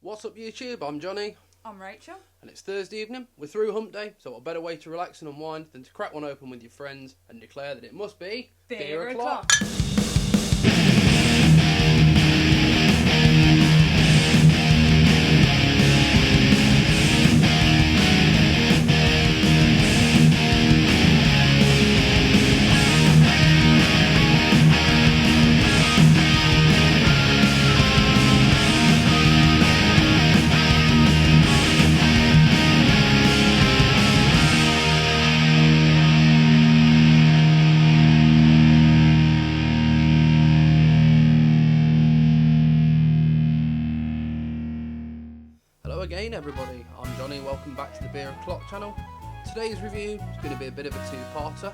What's up YouTube, I'm Jonny. I'm Rachel. And it's Thursday evening, we're through hump day, so what better way to relax and unwind than to crack one open with your friends and declare that it must be Beer o'clock. Hello again everybody, I'm Jonny, welcome back to the Beer O'Clock channel. Today's review is going to be a bit of a two-parter.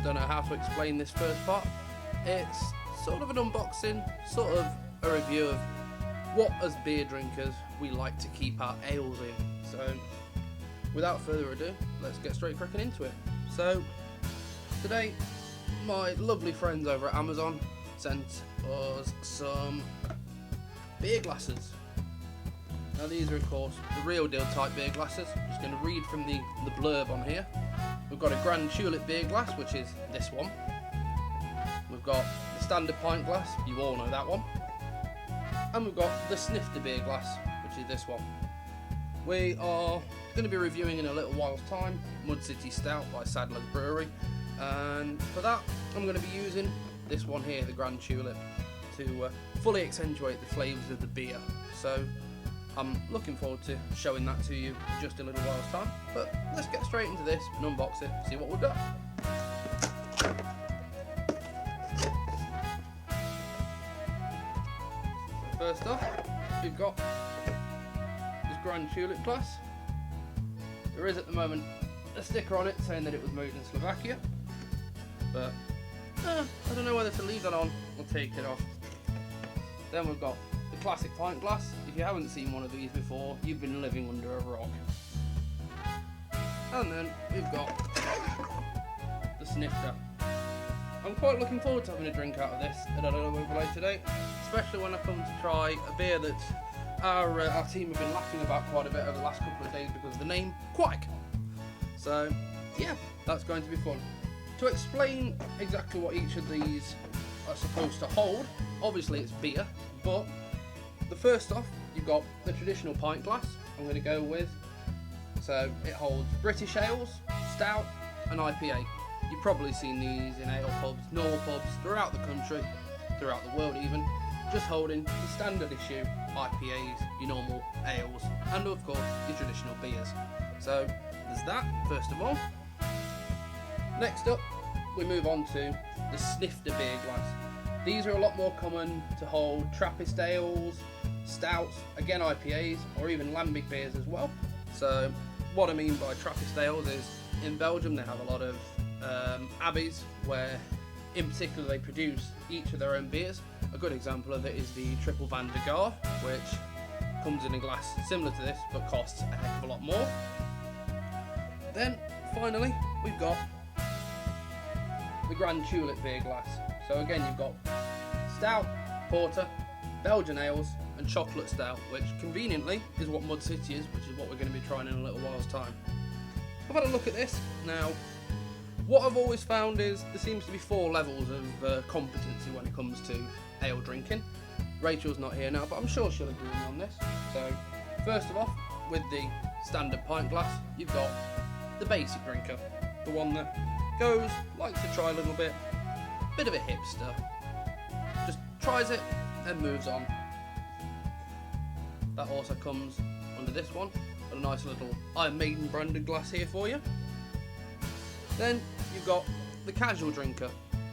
Don't know how to explain this first part. It's sort of an unboxing, sort of a review of what as beer drinkers we like to keep our ales in. So without further ado, let's get straight cracking into it. So today my lovely friends over at Amazon sent us some beer glasses. Now these are of course the real deal type beer glasses. I'm just going to read from the blurb on here. We've got a Grand Tulip beer glass, which is this one. We've got the standard pint glass, you all know that one. And we've got the snifter beer glass, which is this one. We are going to be reviewing in a little while's time Mud City Stout by Sadler Brewery. And for that I'm going to be using this one here, the Grand Tulip, to fully accentuate the flavours of the beer. So I'm looking forward to showing that to you in just a little while's time. But let's get straight into this and unbox it, see what we've got. So first off, we've got this Grand Tulip glass. There is at the moment a sticker on it saying that it was made in Slovakia. But I don't know whether to leave that on or take it off. Then we've got the classic pint glass. If you haven't seen one of these before, you've been living under a rock. And then we've got the snifter. I'm quite looking forward to having a drink out of this at a little bit later today, especially when I come to try a beer that our team have been laughing about quite a bit over the last couple of days because of the name Quack. So yeah, that's going to be fun. To explain exactly what each of these are supposed to hold, obviously it's beer, but the first off, you've got the traditional pint glass I'm going to go with. So it holds British ales, stout and IPA. You've probably seen these in ale pubs, normal pubs throughout the country, throughout the world even, just holding the standard issue IPAs, your normal ales, and of course your traditional beers. So there's that, first of all. Next up, we move on to the snifter beer glass. These are a lot more common to hold Trappist ales, stouts, again IPAs, or even lambic beers as well. So what I mean by Trappist ales is in Belgium they have a lot of abbeys where in particular they produce each of their own beers. A good example of it is the Triple Van de Gar, which comes in a glass similar to this but costs a heck of a lot more. Then finally we've got the Grand Tulip beer glass. So again you've got stout, porter, Belgian ales and chocolate stout, which conveniently is what Mud City is, which is what we're going to be trying in a little while's time. I've had a look at this. Now what I've always found is there seems to be 4 levels of competency when it comes to ale drinking. Rachel's not here now, but I'm sure she'll agree with me on this. So first of all, with the standard pint glass, you've got the basic drinker, the one that goes, likes to try a little bit of a hipster, just tries it and moves on. That also comes under this one, got a nice little Iron Maiden branded glass here for you. Then you've got the casual drinker,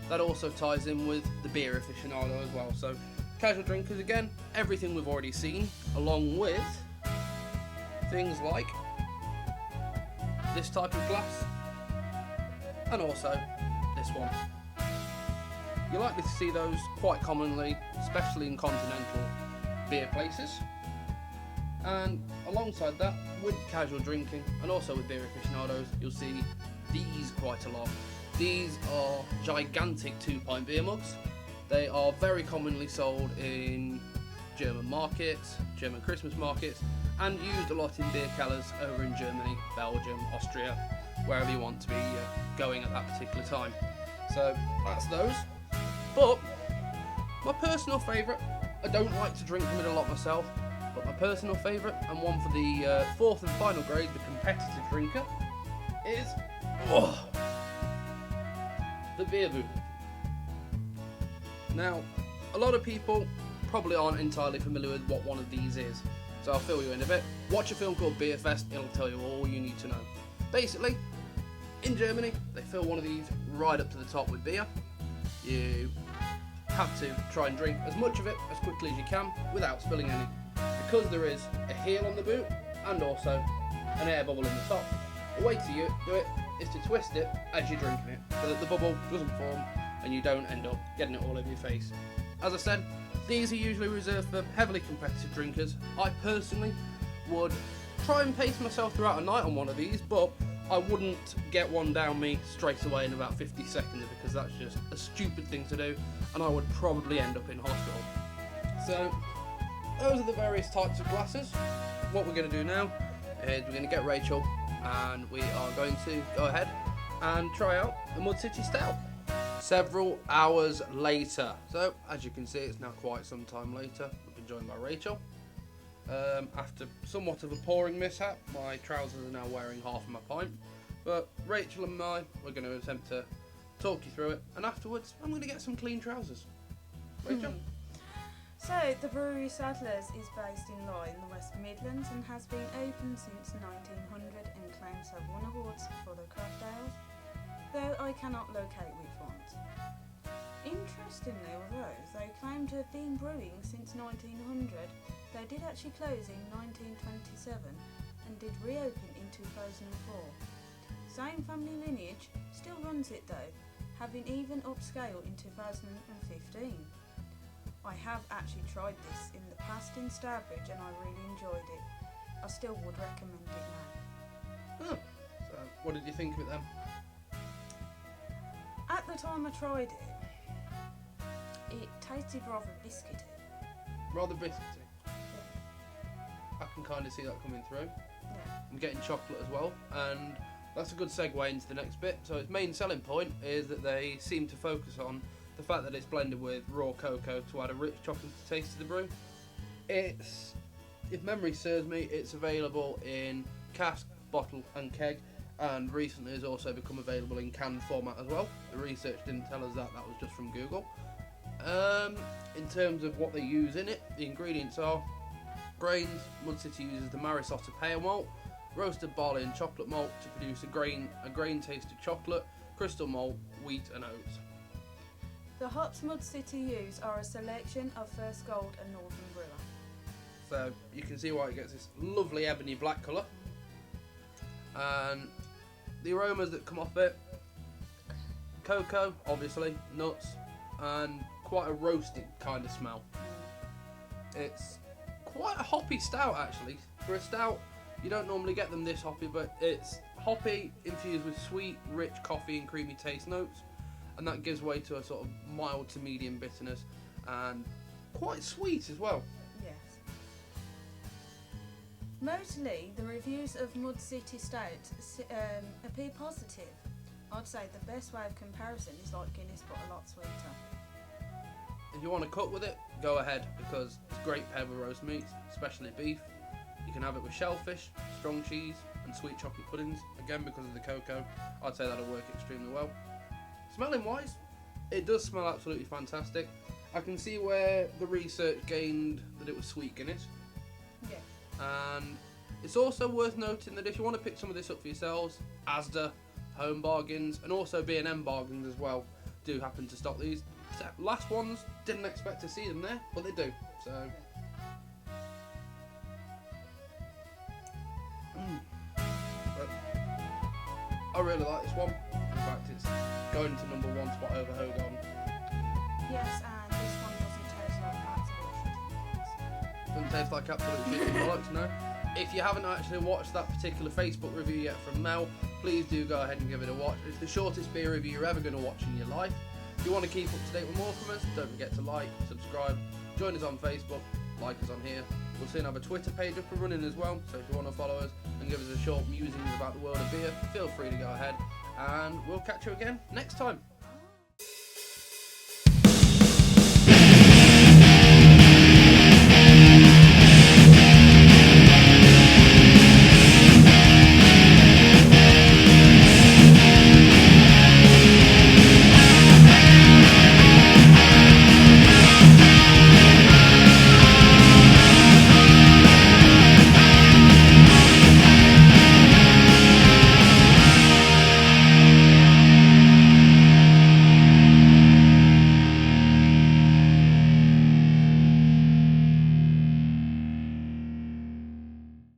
that also ties in with the beer aficionado as well. So casual drinkers, again, everything we've already seen, along with things like this type of glass and also this one. You're likely to see those quite commonly, especially in continental beer places. And alongside that, with casual drinking and also with beer aficionados, you'll see these quite a lot. These are gigantic 2-pint beer mugs. They are very commonly sold in German markets, German Christmas markets, and used a lot in beer cellars over in Germany, Belgium, Austria, wherever you want to be going at that particular time. So that's those. But my personal favourite, I don't like to drink from it a lot myself, but my personal favourite, and one for the fourth and final grade, the competitive drinker, is the Beer Boot. Now, a lot of people probably aren't entirely familiar with what one of these is, so I'll fill you in a bit. Watch a film called Beer Fest, it'll tell you all you need to know. Basically, in Germany, they fill one of these right up to the top with beer. You have to try and drink as much of it as quickly as you can without spilling any, because there is a heel on the boot and also an air bubble in the top. The way to do it is to twist it as you're drinking it, so that the bubble doesn't form and you don't end up getting it all over your face. As I said, these are usually reserved for heavily competitive drinkers. I personally would try and pace myself throughout a night on one of these, but I wouldn't get one down me straight away in about 50 seconds, because that's just a stupid thing to do, and I would probably end up in hospital. So, those are the various types of glasses. What we're going to do now is we're going to get Rachel, and we are going to go ahead and try out the Mud City Stout. Several hours later. So, as you can see, it's now quite some time later. We've been joined by Rachel. After somewhat of a pouring mishap, my trousers are now wearing half of my pint, but Rachel and I, we're going to attempt to talk you through it, and afterwards I'm going to get some clean trousers. Rachel? So, the brewery Sadler's is based in Lye in the West Midlands and has been open since 1900 and claims to have won awards for their craft ales, though I cannot locate which ones. Interestingly, although they claim to have been brewing since 1900, they did actually close in 1927 and did reopen in 2004. Same family lineage, still runs it though, having even upscale in 2015. I have actually tried this in the past in Stourbridge and I really enjoyed it. I still would recommend it now. So, what did you think of it then? At the time I tried it, it tasted rather biscuity. Rather biscuity. I can kind of see that coming through. Yeah. I'm getting chocolate as well, and that's a good segue into the next bit. So its main selling point is that they seem to focus on the fact that it's blended with raw cocoa to add a rich chocolate taste to the brew. It's, if memory serves me, it's available in cask, bottle and keg, and recently has also become available in canned format as well. The research didn't tell us that, that was just from Google. In terms of what they use in it, the ingredients are grains. Mud City uses the Marisotta pale malt, roasted barley and chocolate malt to produce a grain tasted chocolate, crystal malt, wheat and oats. The hops Mud City use are a selection of First Gold and Northern Brewer. So you can see why it gets this lovely ebony black colour. And the aromas that come off it, cocoa, obviously, nuts, and quite a roasted kind of smell. It's quite a hoppy stout actually. For a stout, you don't normally get them this hoppy, but it's hoppy infused with sweet, rich coffee and creamy taste notes, and that gives way to a sort of mild to medium bitterness and quite sweet as well. Yes. Mostly, the reviews of Mud City Stout appear positive. I'd say the best way of comparison is like Guinness, but a lot sweeter. If you want to cook with it, go ahead, because it's great paired with roast meats, especially beef. You can have it with shellfish, strong cheese and sweet chocolate puddings. Again, because of the cocoa, I'd say that'll work extremely well. Smelling wise, it does smell absolutely fantastic. I can see where the research gained that it was sweet Guinness. Yeah. And it's also worth noting that if you want to pick some of this up for yourselves, Asda, Home Bargains and also B&M Bargains as well do happen to stock these. Last ones, didn't expect to see them there, but they do. So but I really like this one. In fact, it's going to number one spot over Hogan. Yes, and this one doesn't taste like absolute shit. Doesn't taste like absolute shit bollocks, no. If you haven't actually watched that particular Facebook review yet from Mel, please do go ahead and give it a watch. It's the shortest beer review you're ever going to watch in your life. If you want to keep up to date with more from us, don't forget to like, subscribe, join us on Facebook, like us on here. We'll soon have a Twitter page up and running as well, so if you want to follow us and give us a short musings about the world of beer, feel free to go ahead, and we'll catch you again next time.